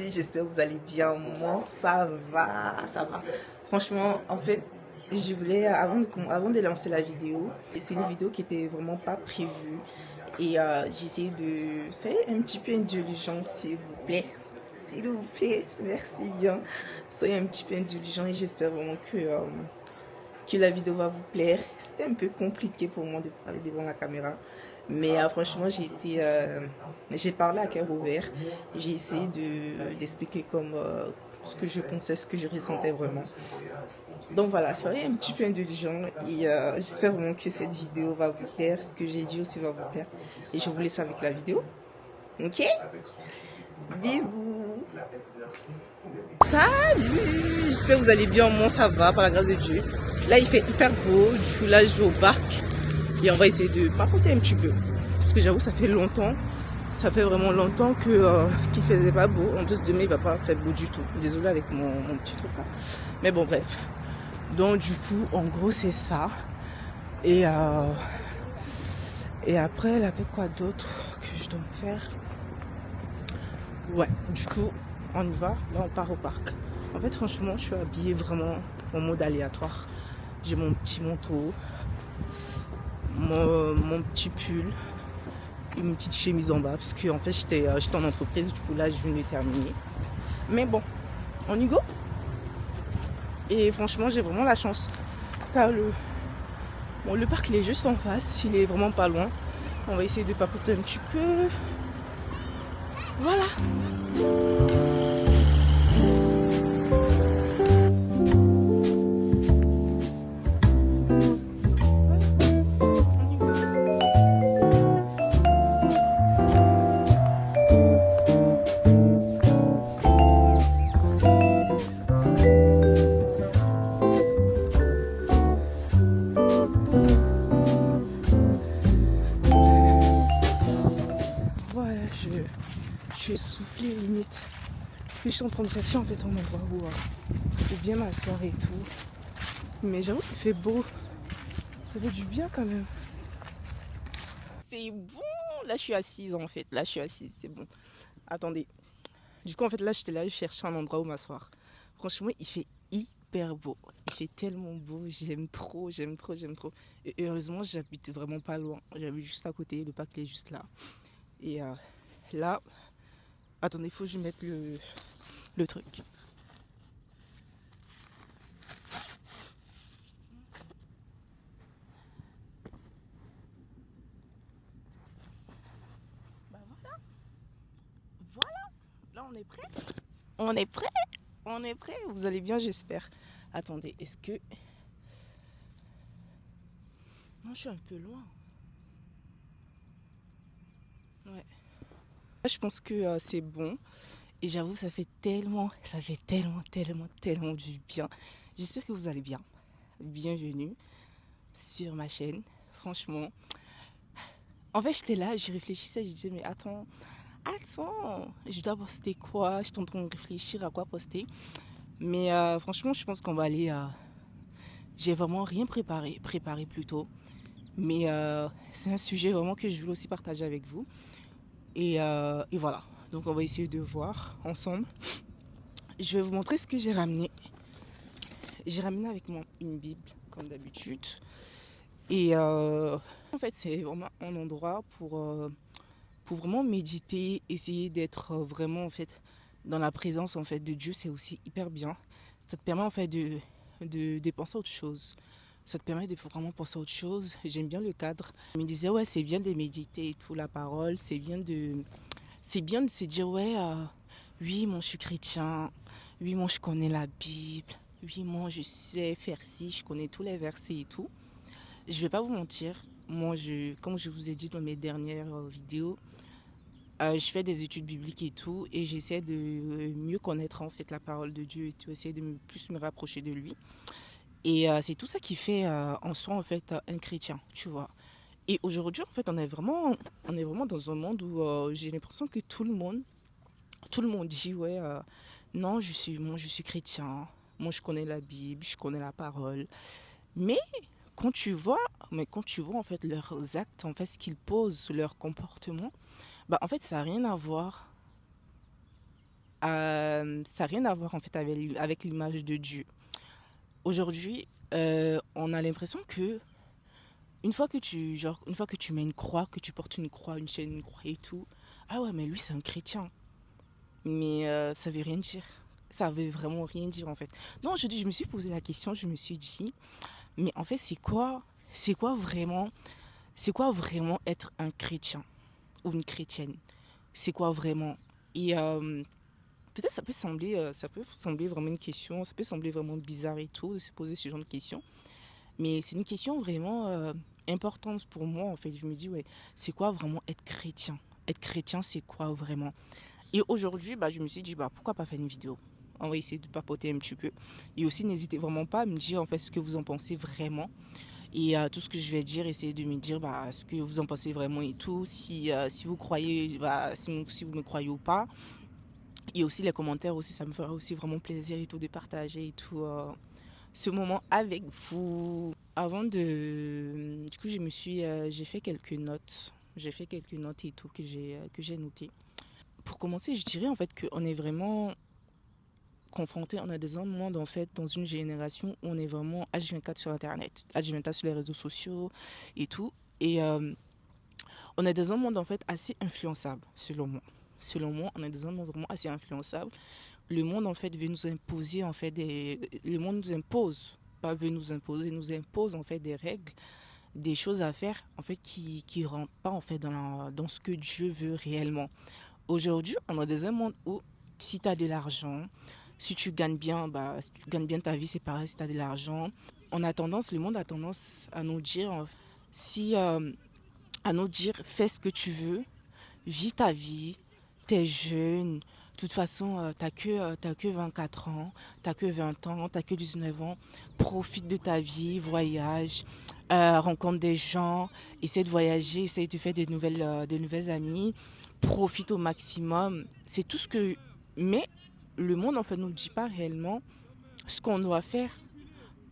J'espère que vous allez bien. Moi, ça va. Franchement, en fait, je voulais, avant de lancer la vidéo, c'est une vidéo qui était vraiment pas prévue. Et j'ai essayé de... Soyez un petit peu indulgent, s'il vous plaît. S'il vous plaît, merci bien. Soyez un petit peu indulgent et j'espère vraiment que la vidéo va vous plaire. C'était un peu compliqué pour moi de parler devant la caméra. Mais franchement, j'ai parlé à cœur ouvert. J'ai essayé d'expliquer comme ce que je pensais, ce que je ressentais vraiment. Donc voilà, soyez un petit peu indulgent et j'espère vraiment que cette vidéo va vous plaire. Ce que j'ai dit aussi va vous plaire. Et je vous laisse avec la vidéo. Ok? Bisous! Salut! J'espère que vous allez bien. Moi, ça va, par la grâce de Dieu. Là, il fait hyper beau. Du coup, là, je vais au parc. Et on va essayer de papoter un petit peu. Parce que j'avoue, ça fait longtemps. Ça fait vraiment longtemps qu'il faisait pas beau. En plus, demain, il va pas faire beau du tout. Désolée avec mon petit truc là. Mais bon, bref. Donc, du coup, en gros, c'est ça. Et après, elle avait quoi d'autre que je dois faire? Ouais, du coup, on y va. Là, on part au parc. En fait, franchement, je suis habillée vraiment en mode aléatoire. J'ai mon petit manteau, mon petit pull, une petite chemise en bas. Parce que, en fait, j'étais en entreprise. Du coup, là, je viens de terminer. Mais bon, on y go. Et franchement, j'ai vraiment la chance. Car le parc, il est juste en face. Il est vraiment pas loin. On va essayer de papoter un petit peu. Voilà. Voilà, je suis essoufflée limite. Parce que je suis en train de chercher en fait un endroit où bien m'asseoir et tout. Mais j'avoue qu'il fait beau. Ça fait du bien quand même. C'est bon. Là je suis assise en fait. Là je suis assise, c'est bon. Attendez. Du coup en fait là j'étais là, je cherchais un endroit où m'asseoir. Franchement il fait hyper beau. Il fait tellement beau. J'aime trop. Et heureusement j'habite vraiment pas loin. J'habite juste à côté. Le parc il est juste là. Et là, attendez, il faut que je mette le truc. Bah voilà, là on est prêt. On est prêt. Vous allez bien, j'espère. Attendez, est-ce que... Non, je suis un peu loin. Ouais. Là, je pense que c'est bon. Et j'avoue, ça fait tellement du bien. J'espère que vous allez bien. Bienvenue sur ma chaîne. Franchement. En fait, j'étais là, je réfléchissais, je disais, mais attends, je dois poster quoi? Je suis en train de réfléchir à quoi poster. Mais franchement, je pense qu'on va aller... J'ai vraiment rien préparé plutôt. Mais c'est un sujet vraiment que je voulais aussi partager avec vous. Et voilà. Donc on va essayer de voir ensemble. Je vais vous montrer ce que j'ai ramené. J'ai ramené avec moi une Bible, comme d'habitude. Et en fait, c'est vraiment un endroit pour vraiment méditer, essayer d'être vraiment en fait dans la présence en fait de Dieu. C'est aussi hyper bien. Ça te permet en fait de penser à autre chose. Ça te permet de vraiment penser à autre chose. J'aime bien le cadre. Je me disais ouais, c'est bien de méditer et tout, la parole, c'est bien de se dire ouais, oui moi je suis chrétien, oui moi je connais la Bible, oui moi je sais faire ci, je connais tous les versets et tout. Je vais pas vous mentir, moi comme je vous ai dit dans mes dernières vidéos, Je fais des études bibliques et tout, et j'essaie de mieux connaître en fait la parole de Dieu et tout, essayer de plus me rapprocher de lui. Et c'est tout ça qui fait en soi en fait un chrétien, tu vois. Et aujourd'hui en fait on est vraiment dans un monde où j'ai l'impression que tout le monde dit ouais non moi je suis chrétien, moi je connais la Bible, je connais la parole. Mais quand tu vois quand tu vois en fait leurs actes, en fait ce qu'ils posent, leur comportement, bah en fait ça n'a rien à voir ça a rien à voir en fait avec l'image de Dieu. Aujourd'hui, on a l'impression que une fois que tu mets une croix, que tu portes une croix, une chaîne, une croix et tout, ah ouais, mais lui c'est un chrétien. Mais ça veut rien dire. Ça veut vraiment rien dire en fait. Non, je me suis posé la question, je me suis dit, mais en fait c'est quoi vraiment être un chrétien ou une chrétienne? C'est quoi vraiment? Et peut-être ça peut sembler vraiment une question, ça peut sembler vraiment bizarre et tout de se poser ce genre de questions. Mais c'est une question vraiment importante pour moi, en fait. Je me dis, ouais, c'est quoi vraiment être chrétien? Être chrétien, c'est quoi vraiment? Et aujourd'hui, bah, je me suis dit, bah, pourquoi pas faire une vidéo? On va essayer de papoter un petit peu. Et aussi, n'hésitez vraiment pas à me dire, en fait, ce que vous en pensez vraiment. Et tout ce que je vais dire, essayez de me dire bah, ce que vous en pensez vraiment et tout. Si vous croyez, bah, si vous me croyez ou pas. Et aussi les commentaires aussi, ça me fera aussi vraiment plaisir et tout de partager et tout. Ce moment avec vous. Avant de... Du coup, j'ai fait quelques notes. J'ai fait quelques notes et tout que j'ai notées. Pour commencer, je dirais en fait qu'on est vraiment confronté, on a des monde en fait dans une génération où on est vraiment H24 sur Internet, H24 sur les réseaux sociaux et tout. Et on est dans un monde en fait assez influençable, selon moi. Selon moi, on est dans un monde vraiment assez influençable. Le monde en fait veut nous imposer en fait le monde nous impose, pas veut nous impose en fait des règles, des choses à faire en fait qui rentrent pas en fait dans ce que Dieu veut réellement. Aujourd'hui, on est dans un monde où si tu as de l'argent, si tu gagnes bien, bah si tu gagnes bien ta vie, c'est pareil si tu as de l'argent. Le monde a tendance à nous dire si à nous dire fais ce que tu veux, vis ta vie, t'es jeune, de toute façon, t'as que 24 ans, t'as que 20 ans, t'as que 19 ans, profite de ta vie, voyage, rencontre des gens, essaie de voyager, essaie de faire de nouvelles amies, profite au maximum. C'est tout ce que... Mais le monde, en fait, nous dit pas réellement ce qu'on doit faire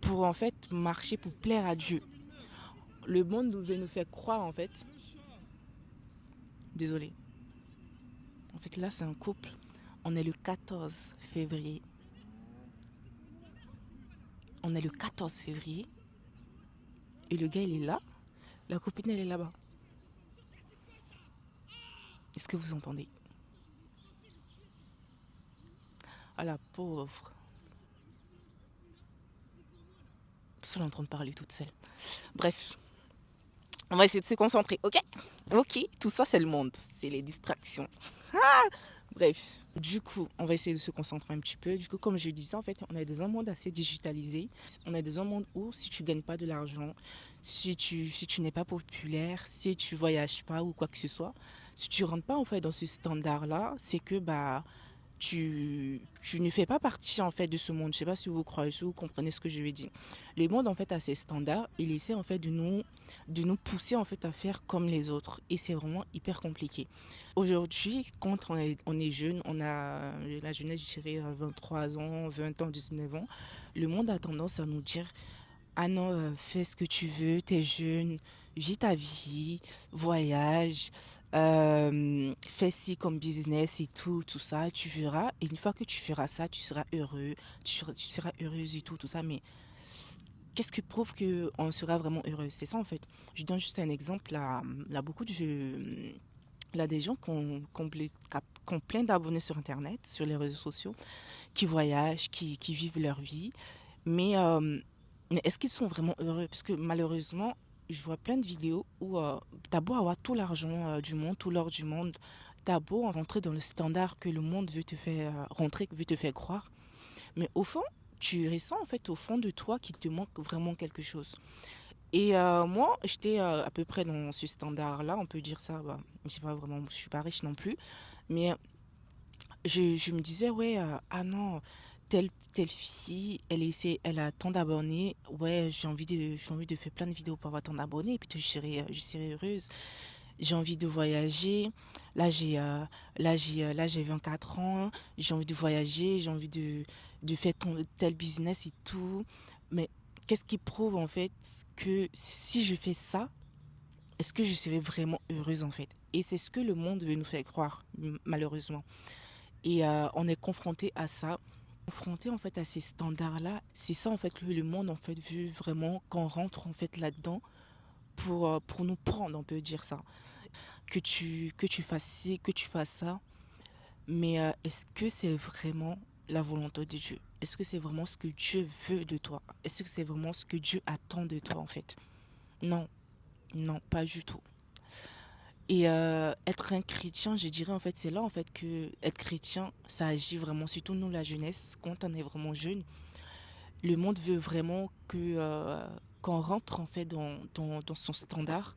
pour, en fait, marcher, pour plaire à Dieu. Le monde nous veut nous faire croire, en fait... Désolée. En fait, là, c'est un couple. On est le 14 février. On est le 14 février. Et le gars, il est là. La copine, elle est là-bas. Est-ce que vous entendez? Ah, la pauvre. Elle est en train de parler toute seule. Bref, on va essayer de se concentrer, ok? Ok, tout ça, c'est le monde. C'est les distractions. Bref, du coup, on va essayer de se concentrer un petit peu. Du coup, comme je disais, en fait, on est dans un monde assez digitalisé. On est dans un monde où si tu gagnes pas de l'argent, si tu n'es pas populaire, si tu voyages pas ou quoi que ce soit, si tu rentres pas en fait dans ce standard-là, c'est que bah tu ne fais pas partie en fait de ce monde. Je sais pas si vous croyez, si vous comprenez ce que je veux dire. Le monde en fait a ses standards, il essaie en fait de nous pousser en fait à faire comme les autres et c'est vraiment hyper compliqué. Aujourd'hui, quand on est jeune, on a la jeunesse, je dirais 23 ans, 20 ans, 19 ans, le monde a tendance à nous dire ah non, fais ce que tu veux, t'es jeune, vis ta vie, voyage, fais ci comme business et tout, tout ça, tu verras. Et une fois que tu feras ça, tu seras heureux, tu seras heureuse et tout, tout ça. Mais qu'est-ce qui prouve qu'on sera vraiment heureux? C'est ça en fait. Je donne juste un exemple. Là beaucoup de... Là, des gens qui ont plein d'abonnés sur Internet, sur les réseaux sociaux, qui voyagent, qui vivent leur vie. Mais mais est-ce qu'ils sont vraiment heureux? Parce que malheureusement, je vois plein de vidéos où t'as beau avoir tout l'argent du monde, tout l'or du monde, t'as beau rentrer dans le standard que le monde veut te faire rentrer, veut te faire croire. Mais au fond, tu ressens en fait au fond de toi qu'il te manque vraiment quelque chose. Et moi, j'étais à peu près dans ce standard-là, on peut dire ça. Bah, je sais pas vraiment, je suis pas riche non plus. Mais je me disais, ouais, ah non, telle fille, elle a tant d'abonnés. Ouais, j'ai envie de faire plein de vidéos pour avoir tant d'abonnés. Et puis je serai heureuse. J'ai envie de voyager. Là, là, j'ai 24 ans. J'ai envie de voyager. J'ai envie de faire tel business et tout. Mais qu'est-ce qui prouve en fait que si je fais ça, est-ce que je serai vraiment heureuse en fait? Et c'est ce que le monde veut nous faire croire, malheureusement. Et on est confronté à ça, confronté en fait à ces standards-là. C'est ça en fait que le monde en fait veut vraiment qu'on rentre en fait là-dedans pour nous prendre, on peut dire ça. Que tu fasses ci, que tu fasses ça. Mais est-ce que c'est vraiment la volonté de Dieu? Est-ce que c'est vraiment ce que Dieu veut de toi? Est-ce que c'est vraiment ce que Dieu attend de toi en fait? Non, non, pas du tout. Et être un chrétien, je dirais en fait, c'est là en fait que être chrétien, ça agit vraiment, surtout nous la jeunesse, quand on est vraiment jeune, le monde veut vraiment que qu'on rentre en fait dans son standard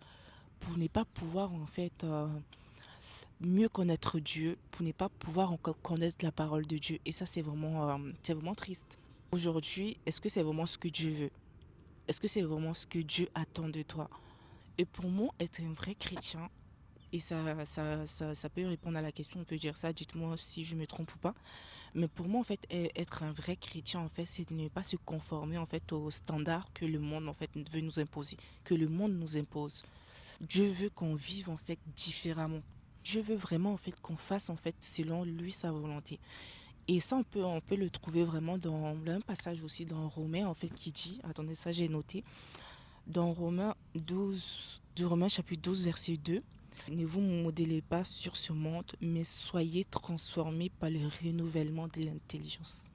pour ne pas pouvoir en fait mieux connaître Dieu, pour ne pas pouvoir encore connaître la parole de Dieu. Et ça c'est vraiment triste. Aujourd'hui, est-ce que c'est vraiment ce que Dieu veut? Est-ce que c'est vraiment ce que Dieu attend de toi? Et pour moi, être un vrai chrétien, et ça peut répondre à la question, on peut dire ça, dites-moi si je me trompe ou pas. Mais pour moi, en fait, être un vrai chrétien, en fait, c'est de ne pas se conformer, en fait, aux standards que le monde, en fait, veut nous imposer, que le monde nous impose. Dieu veut qu'on vive, en fait, différemment. Dieu veut vraiment, en fait, qu'on fasse, en fait, selon lui, sa volonté. Et ça, on peut le trouver vraiment dans un passage aussi dans Romains, en fait, qui dit, attendez, ça j'ai noté, dans Romains 12, de Romains chapitre 12, verset 2. Ne vous modelez pas sur ce monde, mais soyez transformés par le renouvellement de l'intelligence.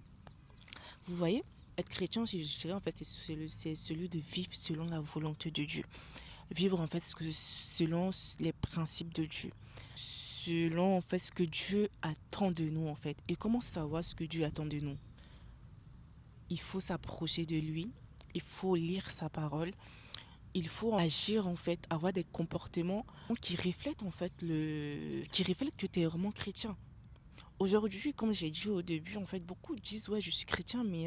Vous voyez, être chrétien, je dirais en fait, c'est celui de vivre selon la volonté de Dieu. Vivre en fait selon les principes de Dieu. Selon en fait ce que Dieu attend de nous en fait. Et comment savoir ce que Dieu attend de nous? Il faut s'approcher de lui, il faut lire sa parole, il faut agir en fait, avoir des comportements qui reflètent en fait qui reflètent que tu es vraiment chrétien. Aujourd'hui, comme j'ai dit au début, en fait, beaucoup disent ouais, je suis chrétien, mais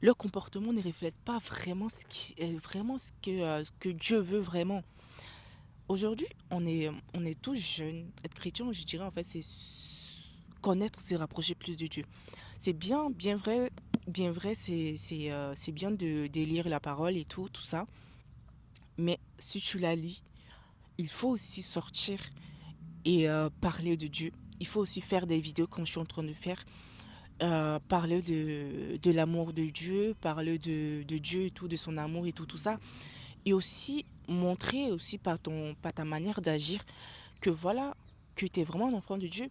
leur comportement ne reflète pas vraiment ce qui est vraiment ce que Dieu veut vraiment. Aujourd'hui, on est tous jeunes. Être chrétien, je dirais en fait, c'est connaître, se rapprocher plus de Dieu. C'est bien vrai, c'est bien de lire la parole et tout ça. Mais si tu la lis, il faut aussi sortir et parler de Dieu. Il faut aussi faire des vidéos comme je suis en train de faire. Parler de l'amour de Dieu, parler de Dieu et tout, de son amour et tout ça. Et aussi montrer aussi par ta manière d'agir que voilà, que tu es vraiment un enfant de Dieu.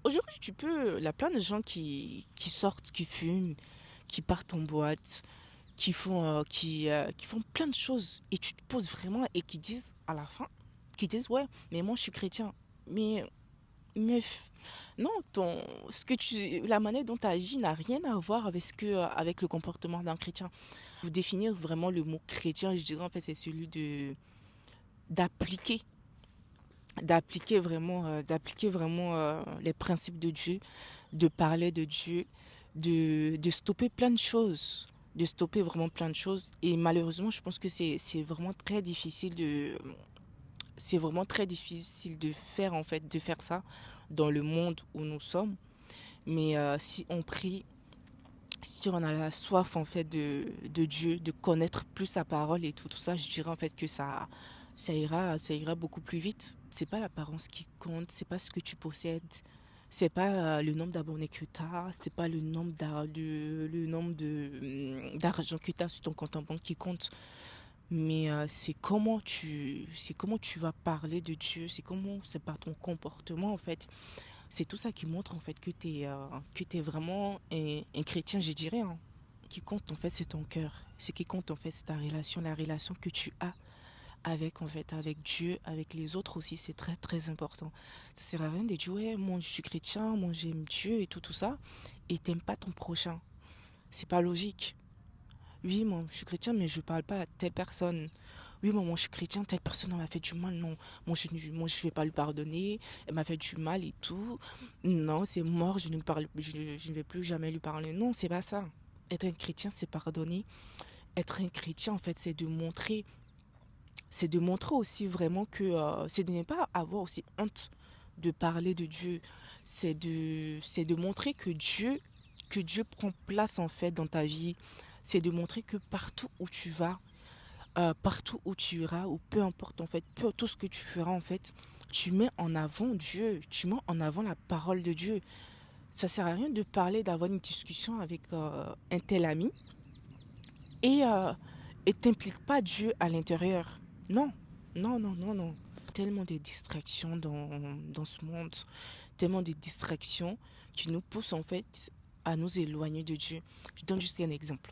Aujourd'hui, il y a plein de gens qui sortent, qui fument, qui partent en boîte, qui font plein de choses. Et tu te poses vraiment et qui disent à la fin, qui disent ouais, mais moi je suis chrétien. Mais non, la manière dont tu agis n'a rien à voir avec avec le comportement d'un chrétien. Pour définir vraiment le mot chrétien, je dirais en fait c'est celui d'appliquer, d'appliquer vraiment les principes de Dieu, de parler de Dieu, de stopper plein de choses, de stopper vraiment plein de choses. Et malheureusement, je pense que c'est vraiment très difficile c'est vraiment très difficile de faire en fait, de faire ça dans le monde où nous sommes. Mais si on prie, si on a la soif en fait de Dieu, de connaître plus sa parole et tout ça, je dirais en fait que ça ira beaucoup plus vite. C'est pas l'apparence qui compte, c'est pas ce que tu possèdes, c'est pas le nombre d'abonnés que tu as, c'est pas le nombre d'argent que tu as sur ton compte en banque qui compte. Mais c'est comment tu vas parler de Dieu, c'est par ton comportement en fait. C'est tout ça qui montre en fait que t'es vraiment un chrétien, je dirais, hein. Qui compte en fait c'est ton cœur. Ce qui compte en fait c'est ta relation, la relation que tu as avec en fait avec Dieu, avec les autres aussi, c'est très très important. Ça sert à rien de dire ouais, moi je suis chrétien, moi j'aime Dieu et tout ça et t'aimes pas ton prochain. C'est pas logique. Oui, moi, je suis chrétien, mais je parle pas à telle personne. Oui, moi, je suis chrétien, telle personne elle m'a fait du mal. Non, moi, je vais pas lui pardonner. Elle m'a fait du mal et tout. Non, c'est mort, je ne vais plus jamais lui parler. Non, c'est pas ça. Être un chrétien, c'est pardonner. Être un chrétien, en fait, c'est de montrer aussi vraiment que, c'est de ne pas avoir aussi honte de parler de Dieu. C'est de montrer que Dieu prend place en fait dans ta vie. C'est de montrer que partout où tu vas, partout où tu iras, ou peu importe en fait, tout ce que tu feras en fait, tu mets en avant Dieu, tu mets en avant la parole de Dieu. Ça sert à rien de parler, d'avoir une discussion avec un tel ami et t'implique pas Dieu à l'intérieur. Non, non, non, non, non. Tellement de distractions dans ce monde, tellement de distractions qui nous poussent en fait à nous éloigner de Dieu. Je donne juste un exemple.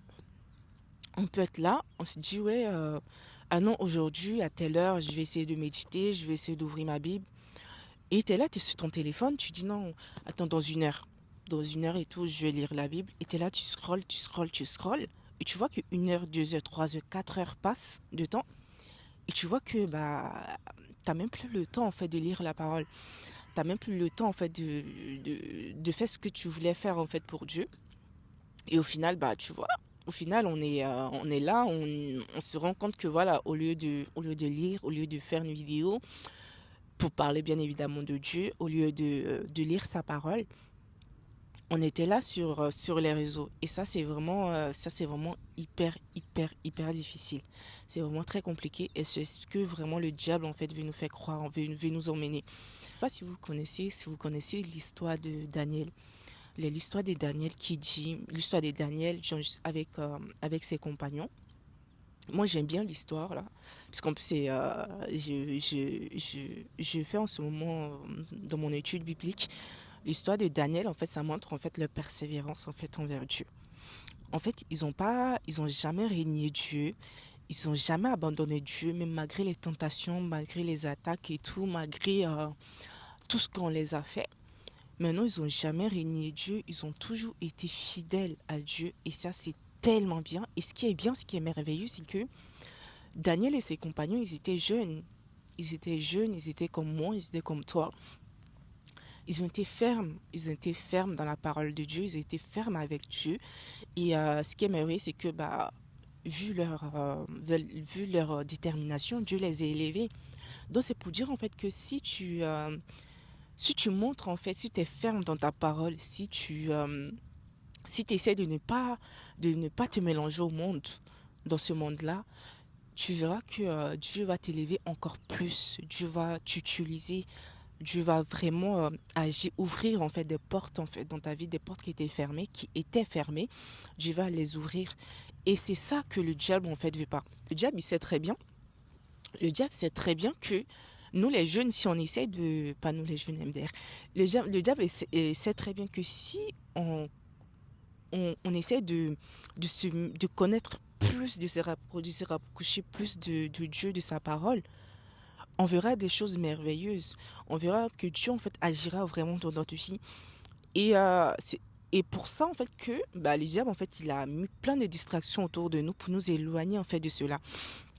On peut être là, on se dit ouais, ah non, aujourd'hui à telle heure, je vais essayer de méditer, je vais essayer d'ouvrir ma Bible. Et tu es là, tu es sur ton téléphone, tu dis non, attends, dans une heure et tout, je vais lire la Bible. Et tu es là, tu scrolles, tu scrolles, tu scrolles. Et tu vois que 1 heure, 2 heures, 3 heures, 4 heures passent de temps. Et tu vois que bah, t'as même plus le temps en fait de lire la parole. T'as même plus le temps en fait de faire ce que tu voulais faire en fait pour Dieu. Et au final, bah tu vois, au final on est là, on se rend compte que voilà, au lieu de lire, au lieu de faire une vidéo, pour parler bien évidemment de Dieu, au lieu de lire sa parole, on était là sur les réseaux. Et ça, c'est vraiment hyper, hyper, hyper difficile. C'est vraiment très compliqué. Et c'est ce que vraiment le diable, en fait, veut nous faire croire, veut nous emmener. Je sais pas si vous connaissez l'histoire de Daniel. L'histoire de Daniel qui dit, l'histoire de Daniel avec ses compagnons. Moi, j'aime bien l'histoire, là. Parce qu'en plus, je fais en ce moment, dans mon étude biblique, l'histoire de Daniel, en fait, ça montre, en fait, leur persévérance, en fait, envers Dieu. En fait, ils ont jamais régné Dieu. Ils ont jamais abandonné Dieu, même malgré les tentations, malgré les attaques et tout, malgré, tout ce qu'on les a fait. Maintenant, ils ont jamais régné Dieu. Ils ont toujours été fidèles à Dieu. Et ça, c'est tellement bien. Et ce qui est bien, ce qui est merveilleux, c'est que Daniel et ses compagnons, ils étaient jeunes. Ils étaient jeunes, ils étaient comme moi, ils étaient comme toi. Ils ont été fermes dans la parole de Dieu, ils ont été fermes avec Dieu. Et ce qui est merveilleux, c'est que bah, vu leur détermination, Dieu les a élevés. Donc c'est pour dire en fait que si tu montres en fait, si tu es ferme dans ta parole, si tu essaies de ne pas te mélanger au monde, dans ce monde-là, tu verras que Dieu va t'élever encore plus. Dieu va t'utiliser. Dieu va vraiment agir, ouvrir en fait des portes en fait dans ta vie, des portes qui étaient fermées. Dieu va les ouvrir. Et c'est ça que le diable en fait veut pas. Le diable il sait très bien. Le diable sait très bien que nous les jeunes, si on essaie de, pas nous les jeunes MDR, le diable il sait très bien que si on, on essaie de connaître plus, de se rapprocher plus de Dieu, de sa parole, on verra des choses merveilleuses. On verra que Dieu, en fait, agira vraiment dans notre vie. Et, et pour ça, en fait, que bah, le diable, en fait, il a mis plein de distractions autour de nous pour nous éloigner, en fait, de cela.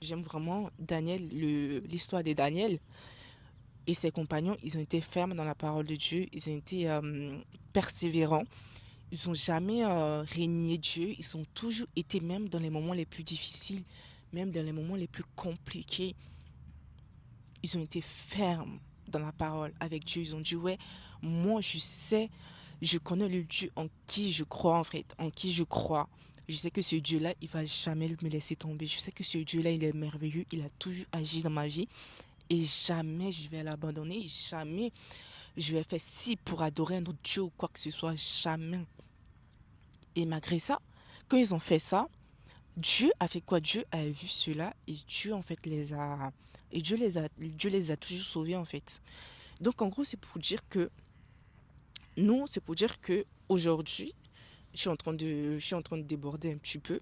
J'aime vraiment l'histoire de Daniel et ses compagnons. Ils ont été fermes dans la parole de Dieu. Ils ont été persévérants. Ils n'ont jamais régné Dieu. Ils ont toujours été, même dans les moments les plus difficiles, même dans les moments les plus compliqués, ils ont été fermes dans la parole avec Dieu. Ils ont dit, ouais, moi je sais, je connais le Dieu en qui je crois en fait, en qui je crois. Je sais que ce Dieu-là, il va jamais me laisser tomber. Je sais que ce Dieu-là, il est merveilleux. Il a toujours agi dans ma vie. Et jamais je vais l'abandonner. Jamais je vais faire ci pour adorer un autre Dieu ou quoi que ce soit. Jamais. Et malgré ça, quand ils ont fait ça, Dieu a fait quoi? Dieu a vu cela et Dieu en fait Dieu les a toujours sauvés en fait. Donc en gros, c'est pour dire que aujourd'hui, je suis en train de déborder un petit peu.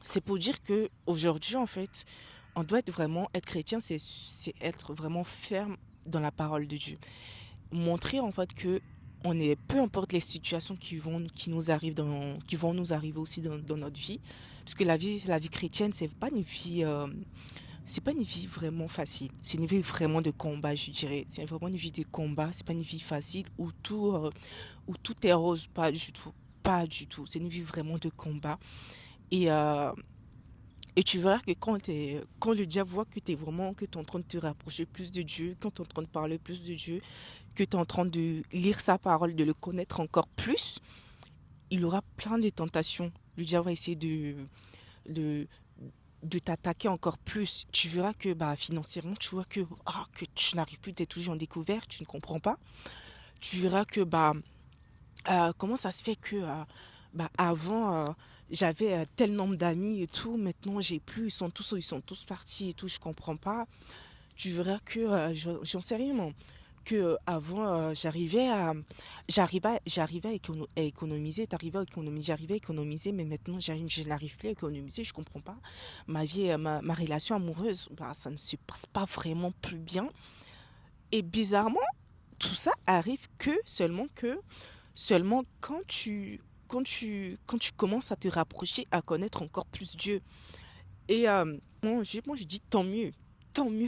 C'est pour dire que aujourd'hui en fait, on doit être chrétien, c'est être vraiment ferme dans la parole de Dieu. Montrer en fait que on est, peu importe les situations qui vont nous arriver aussi dans notre vie, parce que la vie chrétienne, c'est pas une vie vraiment facile. C'est une vie vraiment de combat, je dirais. C'est vraiment une vie de combat. C'est pas une vie facile où tout est rose, pas du tout, pas du tout. C'est une vie vraiment de combat. Et et tu verras que quand le diable voit que que tu es en train de te rapprocher plus de Dieu, quand tu es en train de parler plus de Dieu, que tu es en train de lire sa parole, de le connaître encore plus, il aura plein de tentations. Le diable va essayer de, de t'attaquer encore plus. Tu verras que bah, financièrement, tu vois que tu n'arrives plus, tu es toujours en découverte, tu ne comprends pas. Tu verras que bah, comment ça se fait que bah, avant, j'avais tel nombre d'amis et tout, maintenant j'ai plus, ils sont tous partis et tout, je comprends pas. Tu verras que, j'en sais rien, non, que avant, j'arrivais à économiser, j'arrivais à économiser, mais maintenant je n'arrive plus à économiser, je comprends pas. Ma relation amoureuse, bah, ça ne se passe pas vraiment plus bien. Et bizarrement, tout ça arrive seulement quand tu commences à te rapprocher, à connaître encore plus Dieu. Et moi, je dis tant mieux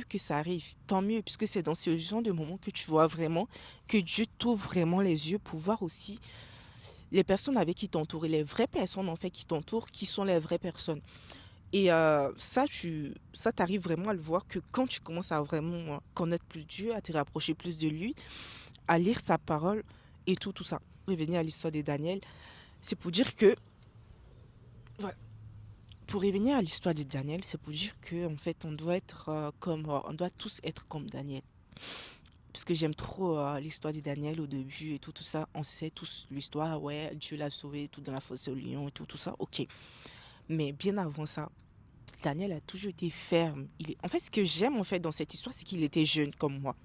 que ça arrive, tant mieux, puisque c'est dans ce genre de moment que tu vois vraiment, que Dieu t'ouvre vraiment les yeux pour voir aussi les personnes avec qui t'entoures, et les vraies personnes en fait qui t'entourent, qui sont les vraies personnes. Et ça t'arrive vraiment à le voir que quand tu commences à vraiment connaître plus Dieu, à te rapprocher plus de lui, à lire sa parole et tout ça. Revenir à l'histoire de Daniel, c'est pour dire que, voilà, pour revenir à l'histoire de Daniel, c'est pour dire que en fait, on doit tous être comme Daniel. Parce que j'aime trop l'histoire de Daniel au début et tout ça. On sait tous l'histoire, ouais, Dieu l'a sauvé, tout dans la fosse au lion et tout ça, ok. Mais bien avant ça, Daniel a toujours été ferme. En fait, ce que j'aime en fait dans cette histoire, c'est qu'il était jeune comme moi.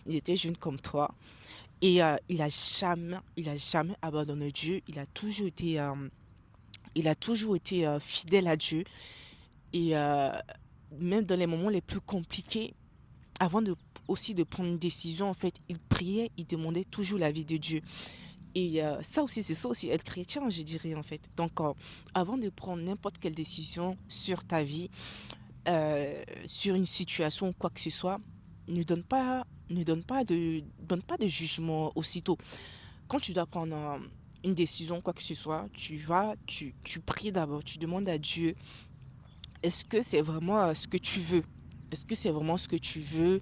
Il était jeune comme toi. Et il a jamais abandonné Dieu. Il a toujours été fidèle à Dieu. Et même dans les moments les plus compliqués, avant aussi de prendre une décision, en fait, il priait, il demandait toujours l'avis de Dieu. Et c'est ça aussi, être chrétien, je dirais, en fait. Donc, avant de prendre n'importe quelle décision sur ta vie, sur une situation ou quoi que ce soit, donne pas de jugement aussitôt. Quand tu dois prendre une décision, quoi que ce soit, tu pries d'abord, tu demandes à Dieu, est-ce que c'est vraiment ce que tu veux? Est-ce que c'est vraiment ce que tu veux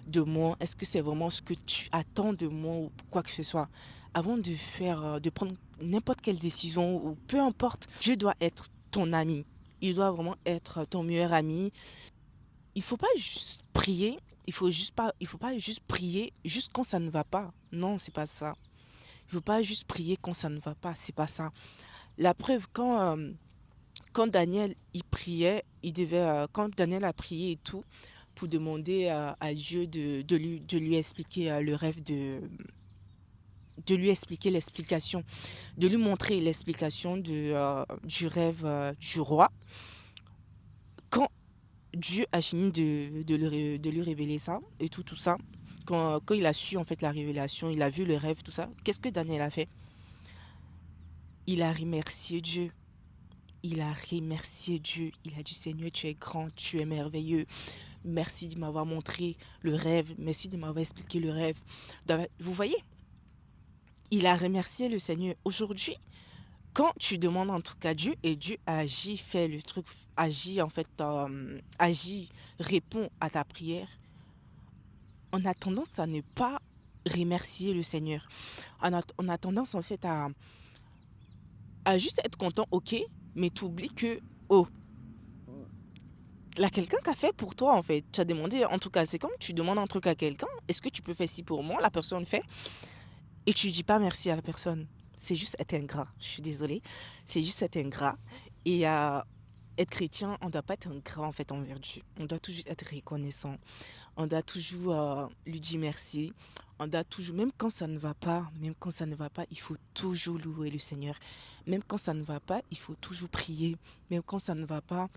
de moi? Est-ce que c'est vraiment ce que tu attends de moi ou quoi que ce soit? Avant de prendre n'importe quelle décision ou peu importe, Dieu doit être ton ami. Il doit vraiment être ton meilleur ami. Il faut pas juste prier. Il faut pas juste prier juste quand ça ne va pas. Non, c'est pas ça. Il faut pas juste prier quand ça ne va pas. C'est pas ça. La preuve, quand Daniel il priait, quand Daniel a prié et tout pour demander à Dieu de lui expliquer le rêve de lui expliquer l'explication, de lui montrer l'explication du rêve du roi. Quand Dieu a fini de lui révéler ça et tout ça, quand il a su en fait la révélation, il a vu le rêve, tout ça, qu'est-ce que Daniel a fait? Il a remercié Dieu. Il a remercié Dieu. Il a dit, Seigneur, tu es grand, tu es merveilleux. Merci de m'avoir montré le rêve. Merci de m'avoir expliqué le rêve. Vous voyez, il a remercié le Seigneur. Aujourd'hui, quand tu demandes un truc à Dieu et Dieu agit, fait le truc, agit en fait, agit, répond à ta prière, on a tendance à ne pas remercier le Seigneur. On a tendance en fait à juste être content, ok, mais tu oublies que, oh, là, quelqu'un qui a fait pour toi, en fait. Tu as demandé, en tout cas, c'est comme tu demandes un truc à quelqu'un, est-ce que tu peux faire ci pour moi? La personne fait, et tu dis pas merci à la personne. C'est juste être ingrat. Je suis désolée. C'est juste être ingrat. Et être chrétien, on doit pas être ingrat, en fait, envers Dieu. On doit toujours être reconnaissant. On doit toujours lui dire merci. On doit toujours, même quand ça ne va pas, il faut toujours louer le Seigneur. Même quand ça ne va pas, il faut toujours prier. Même quand ça ne va pas,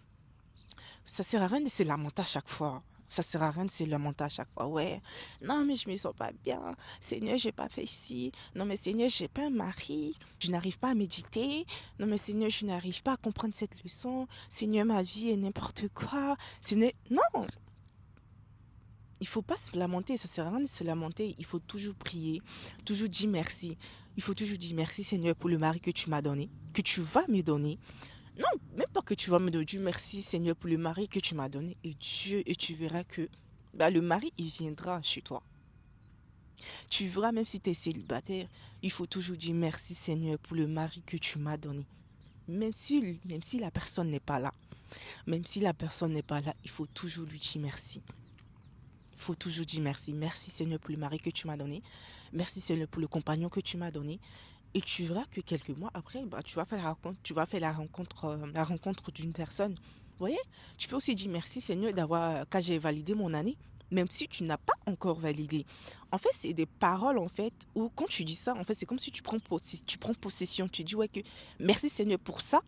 ça sert à rien de se lamenter à chaque fois. Ça sert à rien de se lamenter à chaque fois. Ouais, non, mais je me sens pas bien. Seigneur, j'ai pas fait ici. Non, mais Seigneur, j'ai pas un mari. Je n'arrive pas à méditer. Non, mais Seigneur, je n'arrive pas à comprendre cette leçon. Seigneur, ma vie est n'importe quoi. Non, il faut pas se lamenter. Ça sert à rien de se lamenter. Il faut toujours prier. Toujours dire merci. Il faut toujours dire merci, Seigneur, pour le mari que tu m'as donné, que tu vas me donner. Non, même pas que tu vas me donner. Dieu merci, Seigneur, pour le mari que tu m'as donné. Et tu verras que le mari, il viendra chez toi. Tu verras, même si tu es célibataire, il faut toujours dire merci, Seigneur, pour le mari que tu m'as donné. Même si la personne n'est pas là. Même si la personne n'est pas là, il faut toujours lui dire merci. Il faut toujours dire merci. Merci, Seigneur, pour le mari que tu m'as donné. Merci, Seigneur, pour le compagnon que tu m'as donné. Et tu verras que quelques mois après, tu vas faire la rencontre d'une personne. Vous voyez, tu peux aussi dire merci Seigneur quand j'ai validé mon année, même si tu n'as pas encore validé. En fait, c'est des paroles en fait où quand tu dis ça, en fait, c'est comme si tu prends possession. Tu dis ouais que merci Seigneur pour ça,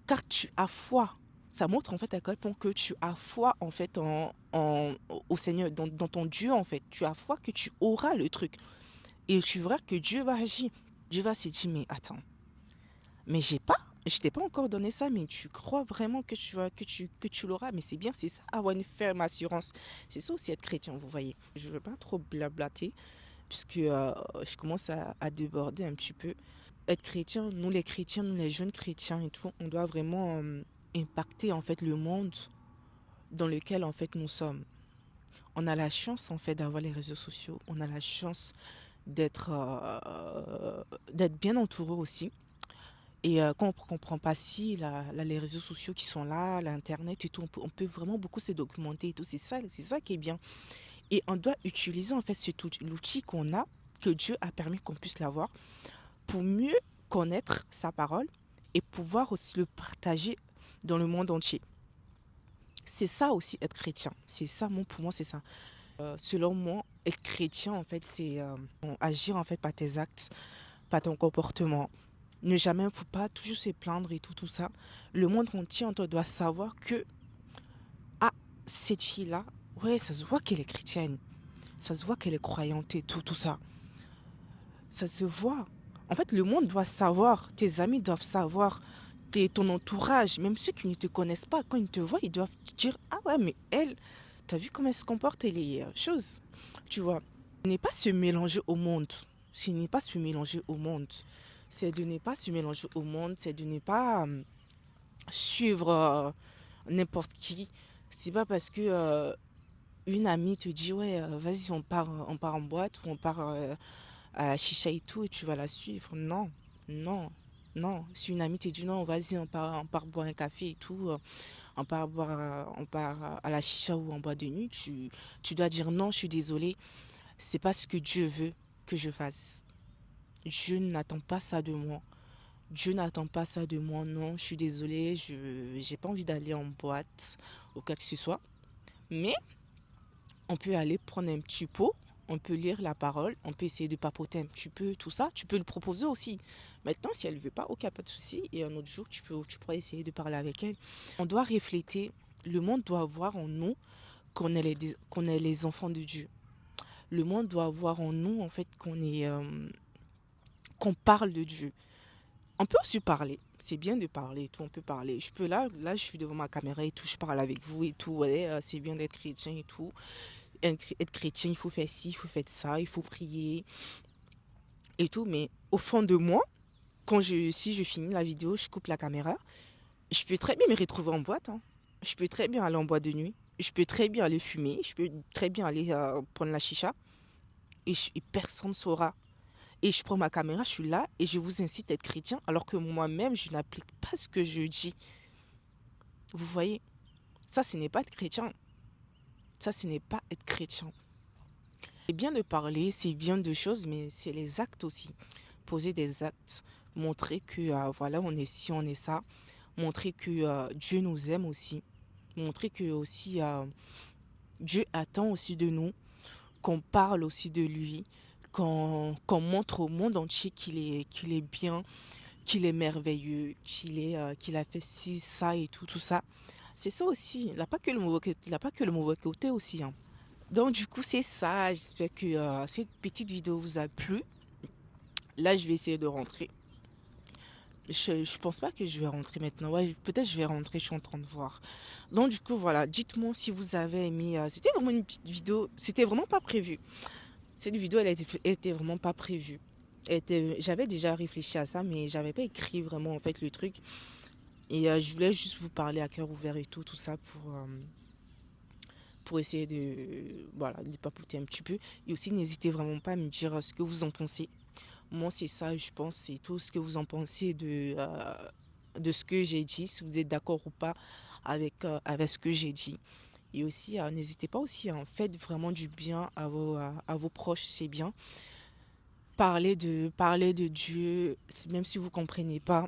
car tu as foi. Ça montre en fait à quel point que tu as foi en fait au Seigneur, dans ton Dieu en fait. Tu as foi que tu auras le truc. Et tu verras que Dieu va agir. Dieu va se dire, mais attends, mais je t'ai pas encore donné ça, mais tu crois vraiment que tu l'auras. Mais c'est bien, c'est ça, avoir une ferme assurance. C'est ça aussi être chrétien, vous voyez. Je ne veux pas trop blablater, puisque je commence à déborder un petit peu. Être chrétien, nous les chrétiens, nous les jeunes chrétiens et tout, on doit vraiment impacter en fait le monde dans lequel en fait nous sommes. On a la chance en fait d'avoir les réseaux sociaux, on a la chance d'être bien entouré aussi. Et quand on ne comprend pas si les réseaux sociaux qui sont là, l'internet et tout, on peut vraiment beaucoup se documenter et tout. C'est ça qui est bien. Et on doit utiliser en fait l'outil qu'on a, que Dieu a permis qu'on puisse l'avoir, pour mieux connaître sa parole et pouvoir aussi le partager dans le monde entier. C'est ça aussi être chrétien. C'est ça, pour moi, c'est ça. Selon moi, être chrétien, en fait, c'est agir en fait par tes actes, par ton comportement. Ne jamais, faut pas toujours se plaindre et tout ça. Le monde entier, on doit savoir que, ah, cette fille-là, ouais, ça se voit qu'elle est chrétienne. Ça se voit qu'elle est croyante et tout ça. Ça se voit. En fait, le monde doit savoir, tes amis doivent savoir, ton entourage, même ceux qui ne te connaissent pas, quand ils te voient, ils doivent te dire, ah ouais, mais elle, t'as vu comment elle se comporte et les choses, tu vois. Ce n'est pas se mélanger au monde. Ce n'est pas se mélanger au monde. C'est de ne pas se mélanger au monde, c'est de ne pas suivre n'importe qui. C'est pas parce que une amie te dit ouais vas-y on part en boîte ou on part à la chicha et tout et tu vas la suivre. Non, non, non. Si une amie te dit non vas-y on part boire un café et tout, on part à la chicha ou en boîte de nuit, tu dois dire non, je suis désolée, c'est pas ce que Dieu veut que je fasse. Dieu n'attend pas ça de moi. Dieu n'attend pas ça de moi, non, je suis désolée, je j'ai pas envie d'aller en boîte ou quoi que ce soit. Mais on peut aller prendre un petit pot, on peut lire la parole, on peut essayer de papoter un petit peu, tout ça. Tu peux le proposer aussi. Maintenant, si elle ne veut pas, ok, pas de souci. Et un autre jour, tu pourras essayer de parler avec elle. On doit refléter, le monde doit voir en nous qu'on est les enfants de Dieu. Le monde doit voir en nous, en fait, qu'on parle de Dieu. On peut aussi parler. C'est bien de parler et tout. On peut parler. Là, je suis devant ma caméra et tout. Je parle avec vous et tout. Ouais, c'est bien d'être chrétien et tout. Être chrétien, il faut faire ci, il faut faire ça, il faut prier et tout. Mais au fond de moi, si je finis la vidéo, je coupe la caméra, je peux très bien me retrouver en boîte, hein. Je peux très bien aller en boîte de nuit. Je peux très bien aller fumer. Je peux très bien aller prendre la chicha. Et personne ne saura. Et je prends ma caméra, je suis là et je vous incite à être chrétien alors que moi-même, je n'applique pas ce que je dis. Vous voyez, ça, ce n'est pas être chrétien. Ça, ce n'est pas être chrétien. C'est bien de parler, c'est bien de choses, mais c'est les actes aussi. Poser des actes, montrer que voilà, on est ci, on est ça. Montrer que Dieu nous aime aussi. Montrer que aussi Dieu attend aussi de nous, qu'on parle aussi de lui, qu'on montre au monde entier qu'il est bien, qu'il est merveilleux, qu'il a fait ci, ça et tout ça. C'est ça aussi. Il n'a pas que le mauvais côté aussi, hein. Donc du coup, c'est ça. J'espère que cette petite vidéo vous a plu. Là, je vais essayer de rentrer. Je pense pas que je vais rentrer maintenant. Ouais, peut-être je vais rentrer, je suis en train de voir. Donc du coup, voilà, dites-moi si vous avez aimé. C'était vraiment une petite vidéo. C'était vraiment pas prévu. Cette vidéo, elle était vraiment pas prévue. J'avais déjà réfléchi à ça, mais j'avais pas écrit vraiment en fait le truc. Et je voulais juste vous parler à cœur ouvert et tout ça pour essayer voilà, de papoter un petit peu. Et aussi, n'hésitez vraiment pas à me dire ce que vous en pensez. Moi, c'est ça, je pense, c'est tout ce que vous en pensez de ce que j'ai dit, si vous êtes d'accord ou pas avec ce que j'ai dit. Et aussi, n'hésitez pas aussi, hein, faites vraiment du bien à vos proches, c'est bien. Parler de Dieu, même si vous ne comprenez pas.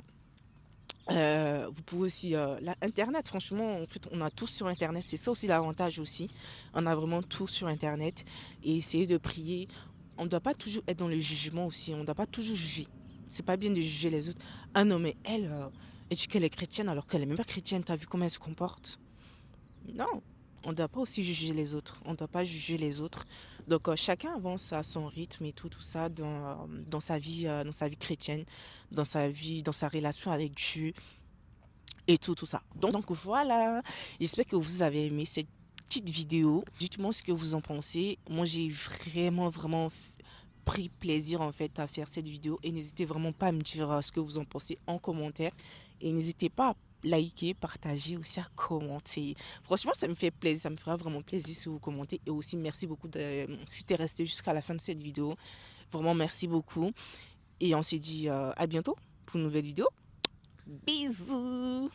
Vous pouvez aussi, Internet, franchement, en fait, on a tout sur Internet. C'est ça aussi l'avantage aussi. On a vraiment tout sur Internet. Et essayer de prier. On ne doit pas toujours être dans le jugement aussi. On ne doit pas toujours juger. C'est pas bien de juger les autres. Ah non, mais elle dit qu'elle est chrétienne alors qu'elle est même pas chrétienne. T'as vu comment elle se comporte? Non, on ne doit pas aussi juger les autres. On ne doit pas juger les autres. Donc chacun avance à son rythme et tout ça dans sa vie chrétienne, dans sa relation avec Dieu et tout ça. Donc voilà, j'espère que vous avez aimé cette petite vidéo. Dites-moi ce que vous en pensez. Moi, j'ai vraiment pris plaisir en fait à faire cette vidéo et n'hésitez vraiment pas à me dire ce que vous en pensez en commentaire et n'hésitez pas à liker, partager aussi à commenter. Franchement, ça me fait plaisir, ça me fera vraiment plaisir si vous commentez et aussi merci beaucoup si tu es resté jusqu'à la fin de cette vidéo. Vraiment merci beaucoup et on se dit à bientôt pour une nouvelle vidéo. Bisous.